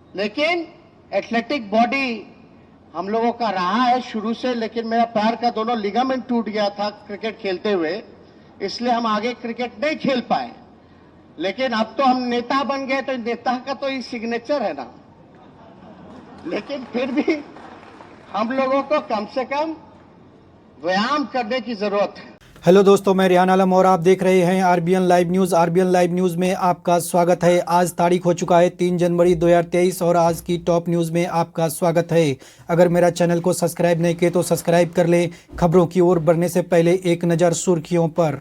लेकिन athletic body हम लोगों का रहा है शुरू से, लेकिन मेरा पैर का दोनों लिगामेंट टूट गया था क्रिकेट खेलते हुए, इसलिए हम आगे क्रिकेट नहीं खेल पाए। लेकिन अब तो हम नेता बन गए, तो नेता का तो ये सिग्नेचर है ना। लेकिन फिर भी हम लोगों को कम से कम व्यायाम करने की जरूरत है। हेलो दोस्तों, मैं रियान आलम और आप देख रहे हैं RBN live news. RBN live news में आपका स्वागत है। आज तारीख हो चुका है 3 जनवरी 2023 और आज की टॉप न्यूज़ में आपका स्वागत है। अगर मेरा चैनल को सब्सक्राइब नहीं किए तो सब्सक्राइब कर लें। खबरों की ओर बढ़ने से पहले एक नज़र सुर्खियों पर।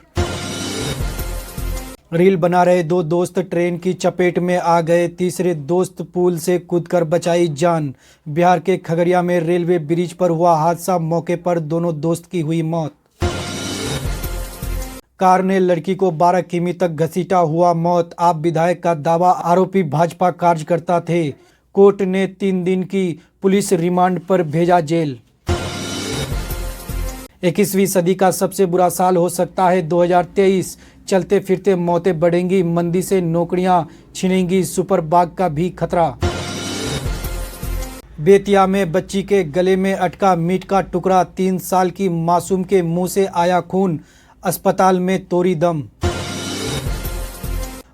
रील बना रहे 2 दोस्त ट्रेन की चपेट में आ गए, तीसरे दोस्त पुल से कूदकर बचाई जान। बिहार के खगड़िया में रेलवे ब्रिज पर हुआ हादसा, मौके पर दोनों दोस्त की हुई मौत। कार ने लड़की को 12 किमी तक घसीटा, हुआ मौत। आप विधायक का दावा, आरोपी भाजपा कार्यकर्ता थे। कोर्ट ने 3 दिन की पुलिस रिमांड पर भेजा जेल। 21वीं सदी का सबसे बुरा साल हो सकता है 2023। चलते फिरते मौतें बढ़ेंगी, मंदी से नौकरियां छिनेंगी, सुपर बाग का भी खतरा। बेतिया में बच्ची के गले में अटका मीट का टुकड़ा, 3 साल की मासूम के मुंह से आया खून, अस्पताल में तोड़ी दम।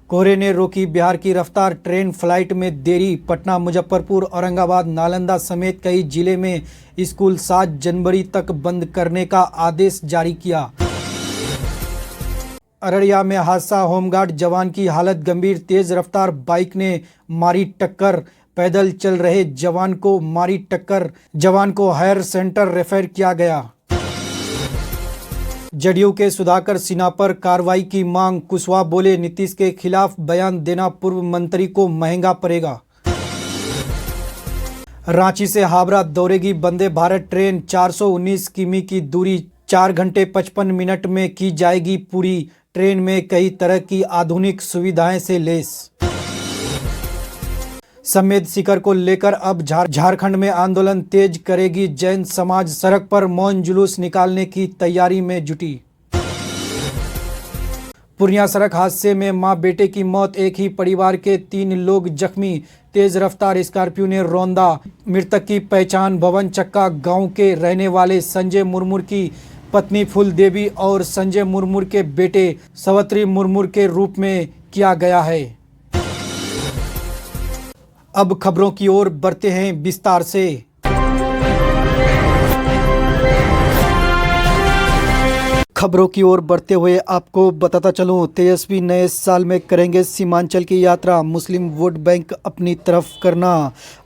कोहरे ने रोकी बिहार की रफ्तार, ट्रेन फ्लाइट में देरी। पटना, मुजफ्फरपुर, औरंगाबाद, नालंदा समेत कई जिले में स्कूल 7 जनवरी तक बंद करने का आदेश जारी किया। अररिया में हादसा, होमगार्ड जवान की हालत गंभीर, तेज रफ्तार बाइक ने मारी टक्कर, पैदल चल रहे जवान को मारी टक्कर, जवान को हायर सेंटर रेफर किया गया। जदयू के सुधाकर सिन्हा पर कार्रवाई की मांग, कुशवाहा बोले नीतीश के खिलाफ बयान देना पूर्व मंत्री को महंगा पड़ेगा। रांची से हावड़ा दौड़ेगी वंदे भारत ट्रेन, 419 किमी की दूरी 4 घंटे 55 मिनट में की जाएगी पूरी। ट्रेन में कई तरह की आधुनिक सुविधाएं से लेस। समेत शिखर को लेकर अब झारखंड में आंदोलन तेज करेगी जैन समाज, सड़क पर मौन जुलूस निकालने की तैयारी में जुटी। पूर्णिया सड़क हादसे में मां बेटे की मौत, एक ही परिवार के 3 लोग जख्मी, तेज रफ्तार स्कॉर्पियो ने रौंदा। मृतक की पहचान भवन चक्का गांव के रहने वाले संजय मुर्मू की पत्नी फूल देवी और संजय मुर्मू के बेटे सवत्री मुर्मू के रूप में किया गया है। अब खबरों की ओर बढ़ते हैं विस्तार से। खबरों की ओर बढ़ते हुए आपको बताता चलूं, तेजस्वी नए साल में करेंगे सीमांचल की यात्रा, मुस्लिम वोट बैंक अपनी तरफ करना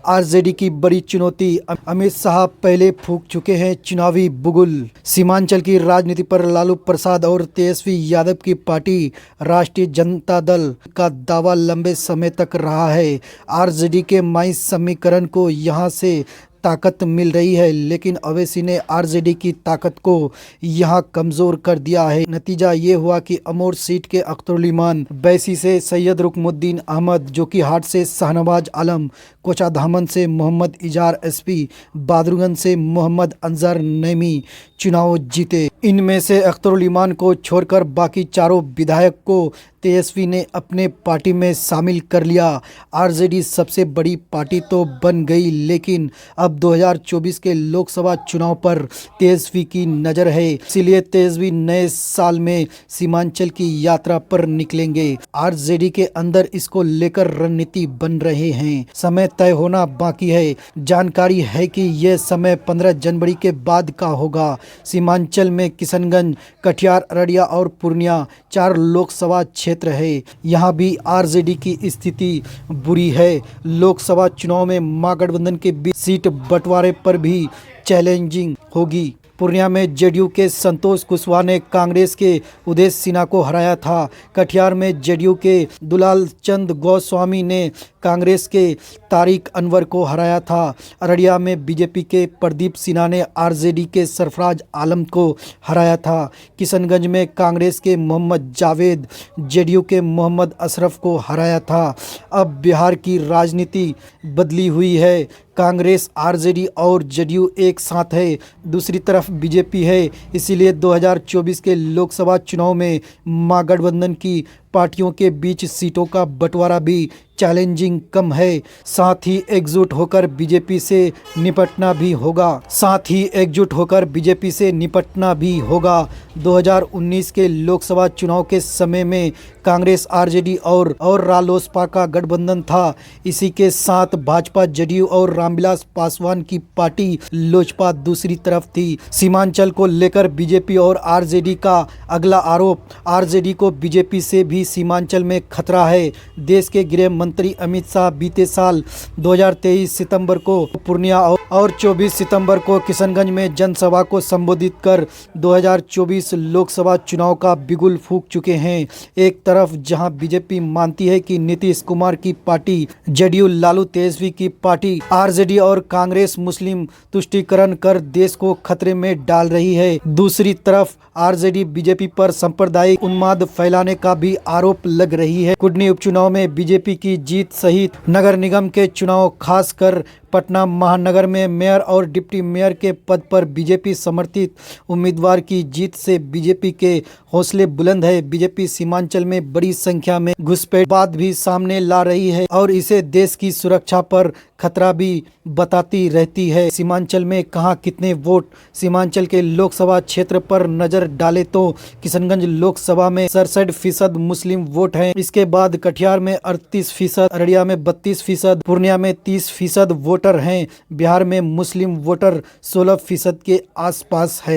आरजेडी की बड़ी चुनौती। अमित शाह पहले फूंक चुके हैं चुनावी बुगुल। सीमांचल की राजनीति पर लालू प्रसाद और तेजस्वी यादव की पार्टी राष्ट्रीय जनता दल का दावा लंबे समय तक रहा है। आरजेडी के माई समीकरण को यहां से ताकत मिल रही है, लेकिन अवैसी ने आरजेडी की ताकत को यहां कमजोर कर दिया है। नतीजा ये हुआ कि अमोर सीट के अख्तरुलिमान बैसी से सैयद रुकमुद्दीन अहमद, जोकीहाट से शाहनवाज आलम, कोचाधामन से मोहम्मद इजार एसपी, बहादुरगंज से मोहम्मद अंजार नईमी चुनाव जीते। इनमें से अख्तरुलिमान को छोड़कर बाकी चारों विधायक को तेजस्वी ने अपने पार्टी में शामिल कर लिया। आरजेडी सबसे बड़ी पार्टी तो बन गई, लेकिन अब 2024 के लोकसभा चुनाव पर तेजस्वी की नज़र है, इसीलिए तेजस्वी नए साल में सीमांचल की यात्रा पर निकलेंगे। आरजेडी के अंदर इसको लेकर रणनीति बन रहे हैं, समय तय होना बाकी है। जानकारी है कि यह समय 15 जनवरी के बाद का होगा। सीमांचल में किशनगंज, कटिहार, अररिया और पूर्णिया 4 लोकसभा क्षेत्र है। यहाँ भी आरजेडी की स्थिति बुरी है। लोकसभा चुनाव में महागठबंधन के बीच सीट बंटवारे पर भी चैलेंजिंग होगी। पूर्णिया में जेडीयू के संतोष कुशवाहा ने कांग्रेस के उदय सिन्हा को हराया था। कटिहार में जेडीयू के दुलाल चंद गोस्वामी ने कांग्रेस के तारिक अनवर को हराया था। अररिया में बीजेपी के प्रदीप सिन्हा ने आरजेडी के सरफराज आलम को हराया था। किशनगंज में कांग्रेस के मोहम्मद जावेद जेडीयू के मोहम्मद अशरफ को हराया था। अब बिहार की राजनीति बदली हुई है। कांग्रेस, आरजेडी और जेडीयू एक साथ है, दूसरी तरफ बीजेपी है। इसीलिए 2024 के लोकसभा चुनाव में महागठबंधन की पार्टियों के बीच सीटों का बंटवारा भी चैलेंजिंग कम है। साथ ही एकजुट होकर बीजेपी से निपटना भी होगा। 2019 के लोकसभा चुनाव के समय में कांग्रेस आरजेडी और रालोसपा का गठबंधन था। इसी के साथ भाजपा जदयू और रामविलास पासवान की पार्टी लोजपा दूसरी तरफ थी। सीमांचल को लेकर बीजेपी और आरजेडी का अगला आरोप, आरजेडी को बीजेपी से भी सीमांचल में खतरा है। देश के गृह मंत्री अमित शाह बीते साल 2023 सितंबर को पूर्णिया और 24 सितंबर को किशनगंज में जनसभा को संबोधित कर 2024 लोकसभा चुनाव का बिगुल फूंक चुके हैं। एक तरफ जहां बीजेपी मानती है कि नीतीश कुमार की पार्टी जदयू, लालू तेजस्वी की पार्टी आरजेडी और कांग्रेस मुस्लिम तुष्टीकरण कर देश को खतरे में डाल रही है, दूसरी तरफ आरजेडी बीजेपी पर सांप्रदायिक उन्माद फैलाने का भी आरोप लग रही है। कुडनी उपचुनाव में बीजेपी की जीत सहित नगर निगम के चुनाव, खासकर पटना महानगर में मेयर और डिप्टी मेयर के पद पर बीजेपी समर्थित उम्मीदवार की जीत से बीजेपी के हौसले बुलंद है। बीजेपी सीमांचल में बड़ी संख्या में घुसपैठ बात भी सामने ला रही है और इसे देश की सुरक्षा पर खतरा भी बताती रहती है। सीमांचल में कहां कितने वोट, सीमांचल के लोकसभा क्षेत्र पर नजर डाले तो किशनगंज लोकसभा में 67% मुस्लिम वोट हैं। इसके बाद कटिहार में 38%, अररिया में 32%, पूर्णिया में 30% वोटर हैं। बिहार में मुस्लिम वोटर 16% के आसपास है।